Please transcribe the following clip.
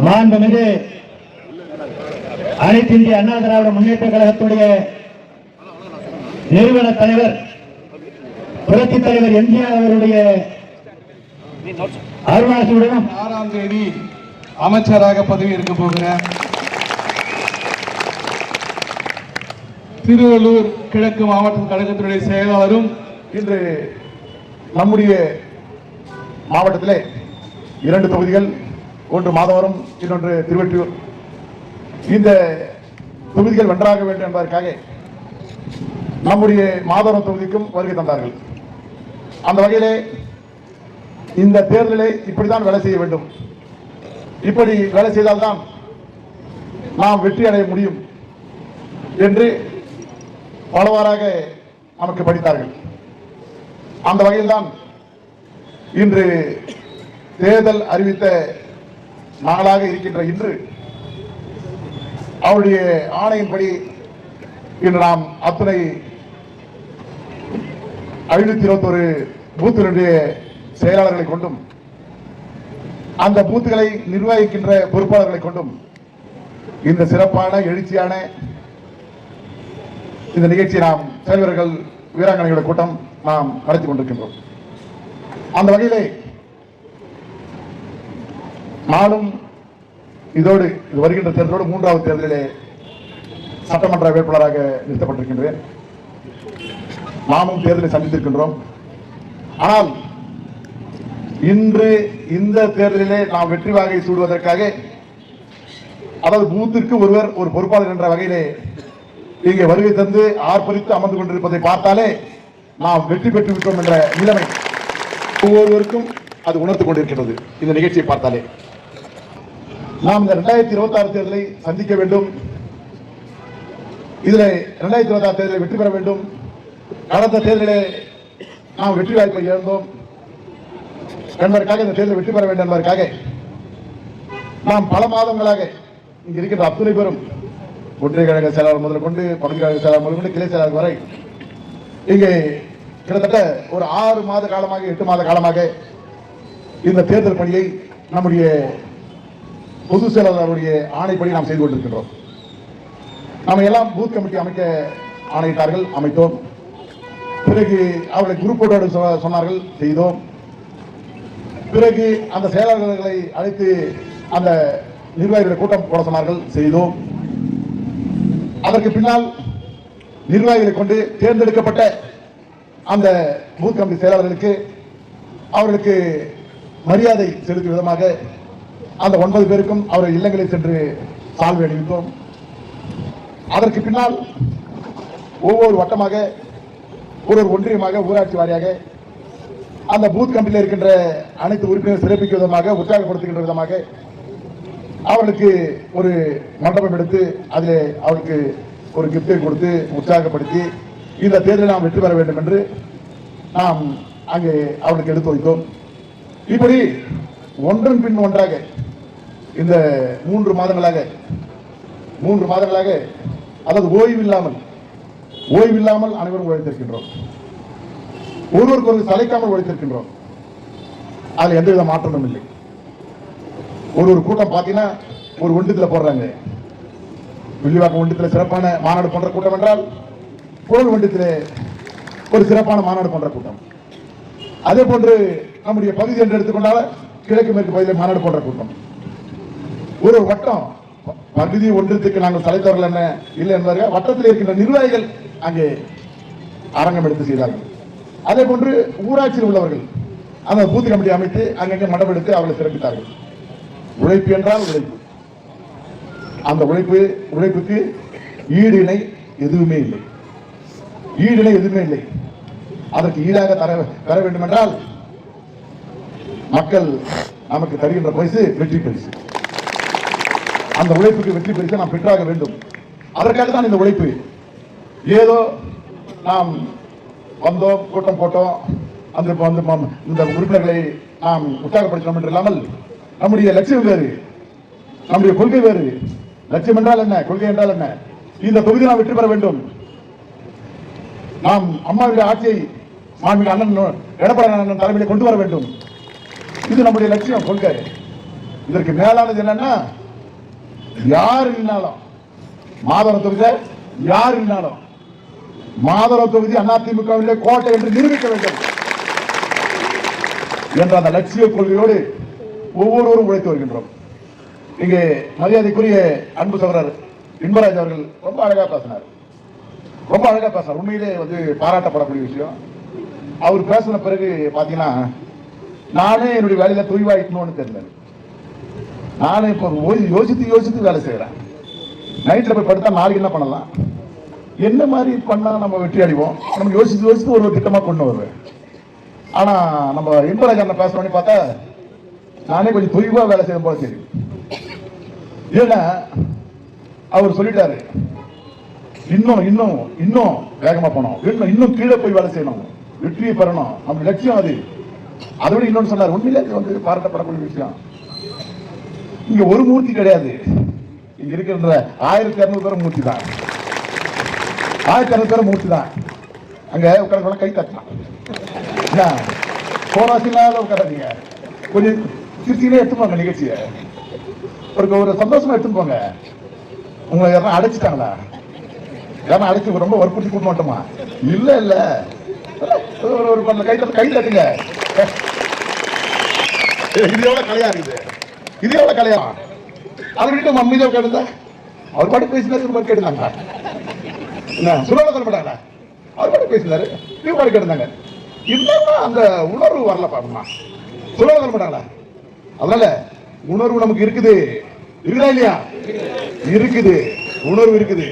மாண்புமிகு அனைத்து இந்திய அண்ணா திராவிட முன்னேற்ற கழகத்துடைய நிறுவன தலைவர் புரட்சி தலைவர் எம்ஜிஆர் அவருடைய அருளாசியுடன் 6ஆம் தேதி அமைச்சராக பதவி இருக்க போகிறார். திருவள்ளூர் கிழக்கு மாவட்ட கழகத்தினுடைய செயலாளரும் இன்று நம்முடைய மாவட்டத்திலே 2 தொகுதிகள், ஒன்று மாதவரம், இன்னொன்று திருவெற்றியூர். இந்த தொகுதிகள் வென்றாக வேண்டும் என்பதற்காக நம்முடைய மாதவரம் தொகுதிக்கும் வருகை தந்தார்கள். அந்த வகையிலே இந்த தேர்தலை இப்படித்தான் வேலை செய்ய வேண்டும், இப்படி வேலை செய்தால்தான் நாம் வெற்றி அடைய முடியும் என்று பலவாறாக நமக்கு படித்தார்கள். அந்த வகையில்தான் இன்று தேர்தல் அறிவித்த நாளாக இருக்கின்ற இன்று அவருடைய ஆணையின்படி இன்று நாம் அத்துணை 521 பூத்துகளுடைய செயலாளர்களை கொண்டும் அந்த பூத்துகளை நிர்வகிக்கின்ற பொறுப்பாளர்களை கொண்டும் இந்த சிறப்பான எழுச்சியான இந்த நிகழ்ச்சியை நாம் செயல்வர்கள் வீராங்கனைகளுடைய கூட்டம் நாம் நடத்தி கொண்டிருக்கின்றோம். அந்த வகையிலே நானும் இதோடு இது வருகின்ற தேர்தலோடு 3வது தேர்தலிலே சட்டமன்ற வேட்பாளராக நிறுத்தப்பட்டிருக்கின்றேன். நாமும் தேர்தலை சந்தித்திருக்கின்றோம். ஆனால் இன்று இந்த தேர்தலிலே நாம் வெற்றி வாகை சூடுவதற்காக, அதாவது பூத்திற்கு ஒருவர் ஒரு பொறுப்பாளர் என்ற வகையிலே இங்கே வருகை தந்து ஆர்ப்பரித்து அமர்ந்து கொண்டிருப்பதை பார்த்தாலே நாம் வெற்றி பெற்று விட்டோம் என்ற நிலைமை ஒவ்வொருவருக்கும் அது உணர்த்துக் கொண்டிருக்கிறது. இந்த நிகழ்ச்சியை பார்த்தாலே நாம் இந்த 2026 தேர்தலை சந்திக்க வேண்டும். இதில் 2026 தேர்தலை வெற்றி பெற வேண்டும். கடந்த தேர்தலிலே நாம் வெற்றி வாய்ப்பை இழந்தோம் என்பதற்காக இந்த தேர்தலை வெற்றி பெற வேண்டும் என்பதற்காக நாம் பல மாதங்களாக இங்கு இருக்கின்ற அத்துணை பேரும், ஒன்றிய கழக செயலாளர் முதல் கொண்டு, பகுதி கழக செயலாளர் முதல் கொண்டு, கிளை செயலாளர் வரை இங்கே கிட்டத்தட்ட ஒரு 6 மாத காலமாக 8 மாத காலமாக இந்த தேர்தல் பணியை நம்முடைய பொதுச் செயலாளருடைய ஆணைப்படி நாம் செய்து கொண்டிருக்கின்றோம். நம்ம எல்லாம் பூத் கமிட்டி அமைக்க ஆணையிட்டார்கள், அமைத்தோம். பிறகு அவர்களை குரூப்போடு சொன்னார்கள், செய்தோம். பிறகு அந்த செயலாளர்களை அழைத்து அந்த நிர்வாகிகளை கூட்டம் போட சொன்னார்கள், செய்தோம். அதற்கு பின்னால் நிர்வாகிகளை கொண்டு தேர்ந்தெடுக்கப்பட்ட அந்த பூத் கமிட்டி செயலாளர்களுக்கு அவர்களுக்கு மரியாதை செலுத்தும் விதமாக அந்த 9 பேருக்கும் அவர்கள் இல்லங்களில் சென்று சால்வை அணிவித்தோம். அதற்கு பின்னால் ஒவ்வொரு வட்டமாக, ஒரு ஒன்றியமாக, ஊராட்சி வாரியாக அந்த பூத் கமிட்டியில் இருக்கின்ற அனைத்து உறுப்பினர் சிறப்பிக்கும் விதமாக, உற்சாகப்படுத்துகின்ற விதமாக அவர்களுக்கு ஒரு மண்டபம் எடுத்து அதில் அவருக்கு ஒரு கிஃப்டை கொடுத்து உற்சாகப்படுத்தி இந்த தேர்தலை நாம் வெற்றி பெற வேண்டும் என்று நாம் அங்கே அவர்களுக்கு எடுத்து வைத்தோம். இப்படி ஒன்றன் பின் ஒன்றாக இந்த 3 மாதங்களாக அதாவது ஓய்வில்லாமல் அனைவரும் உழைத்திருக்கின்றோம். ஒருவருக்கு ஒரு சளைக்காமல் உழைத்திருக்கின்றோம். அதில் எந்தவித மாற்றமும் இல்லை. ஒரு கூட்டம் பார்த்தீங்கன்னா ஒரு ஒன்றியத்தில் போடுறாங்க. வில்லிவாக்கம் ஒன்றியத்தில் சிறப்பான மாநாடு போன்ற கூட்டம் என்றால், புழல் ஒன்றியத்தில் ஒரு சிறப்பான மாநாடு போன்ற கூட்டம். அதே போன்று நம்முடைய பகுதி என்று எடுத்துக்கொண்டால் கிழக்கு மேற்கு பகுதியில் மாநாடு போன்ற கூட்டம். ஒரு வட்டம் பகுதி ஒன்றியத்துக்கு நாங்கள் தலைத்தவர்கள் என்ன இல்லை என்பதாக வட்டத்தில் இருக்கின்ற நிர்வாகிகள் அங்கே அரங்கம் எடுத்து செய்தார்கள். அதே போன்று ஊராட்சியில் உள்ளவர்கள் அந்த பூத் கமிட்டி அமைத்து அங்கங்கே மண்டபம் எடுத்து அவர்களை சிறப்பித்தார்கள். உழைப்பு என்றால் உழைப்பு. அந்த உழைப்புக்கு ஈடு இணை எதுவுமே இல்லை. அதற்கு ஈடாக தர வேண்டும் என்றால் மக்கள் நமக்கு தருகின்ற பரிசு வெற்றி பரிசு. அந்த உழைப்புக்கு வெற்றி பரிசு நாம் பெற்றாக வேண்டும். அதற்காக தான் இந்த உழைப்பு. ஏதோ நாம் வந்தோம், கூட்டம் போட்டோம், இந்த உறுப்பினர்களை நாம் உற்சாகப்படுத்தணும் என்று இல்லாமல் நம்முடைய லட்சியம் வேறு, நம்முடைய கொள்கை வேறு. லட்சியம் என்றால் என்ன, கொள்கை என்றால் என்ன? இந்த தொகுதி நாம் வெற்றி பெற வேண்டும். நாம் அம்மாவுடைய ஆட்சியை அண்ணன் எடப்பாடி தலைமையை கொண்டு வர வேண்டும். இது நம்முடைய லட்சியம், கொள்கை. இதற்கு மேலானது என்னன்னா, யார் இல்லைனாலும் மாதவரம் தொகுதி, யார் இல்லைனாலும் மாதவரம் தொகுதி அதிமுகவிலே கோட்டை என்று நிரூபிக்க வேண்டும் என்ற அந்த லட்சிய கொள்கையோடு ஒவ்வொருவரும் உழைத்து வருகின்றோம். இங்கே மரியாதைக்குரிய அன்பு சகோதரர் இன்பராஜ் அவர்கள் ரொம்ப அழகா பேசினார். உண்மையிலே பாராட்டப்படக்கூடிய விஷயம். அவர் பேசின பிறகு பாத்தீங்கன்னா, நானே என்னுடைய வேலையில தொய்வாயிட்டணும்னு தெரியல. நானே இப்போ யோசித்து வேலை செய்யறேன். நைட்ல போய் படுத்தா நாளைக்கு என்ன பண்ணலாம், என்ன மாதிரி பண்ணா நம்ம வெற்றி அடைவோம், நம்ம யோசித்து ஒரு திட்டமா கொண்டு வருவேன். ஆனா நம்ம இன்பராஜ் பேசணும்னு பார்த்தா நானே கொஞ்சம் தொய்வா வேலை செய்யும் போல தெரியும். ஏன்னா அவர் சொல்லிட்டாரு, இன்னும் வேகமா போனோம், இன்னும் கீழே போய் வேலை செய்யணும், வெற்றியை பெறணும், நம்ம லட்சியம் அது. அதை விட இன்னொன்னு சொன்னார். உண்மையிலே பாராட்டப்படக்கூடிய விஷயம். இங்க ஒரு மூர்த்தி கிடையாது, இங்க இருக்கிற 1200 பேர் மூர்த்தி தான். 1200 பேர் மூர்த்தி தான். அங்க உட்கார கை தட்டலாம், போராசினால உட்காராதீங்க, கொஞ்சம் சிரிச்சினே எடுத்துப்பாங்க நிகழ்ச்சியை, ஒரு சந்தோஷமா எடுத்துன்னு போங்க. உங்களை யாரும் அடைச்சிட்டாங்களா, யாரும் அடைச்சு ரொம்ப வற்புறுத்தி கூட்ட மாட்டோமா? இல்ல ஒரு கை தட்டுங்க. இது எவ்வளவு கலையா இருக்குது, இது எவ்வளவு கலையா. அதை விட்டு மம்மிதா கேட்டுதா, அவர் பாட்டு பேசினாரு, கேட்டுனாங்க. சுலபம் சொல்ல மாட்டாங்க, அவர் பாட்டு பேசினாரு, நீ பாட்டு கேட்டுனாங்க. இன்னும் அந்த உணர்வு வரல பாருமா, சுலபம் சொல்ல மாட்டாங்களா? அதனால உணர்வு நமக்கு இருக்குதா இல்லையா? இருக்குது, உணர்வு இருக்குது.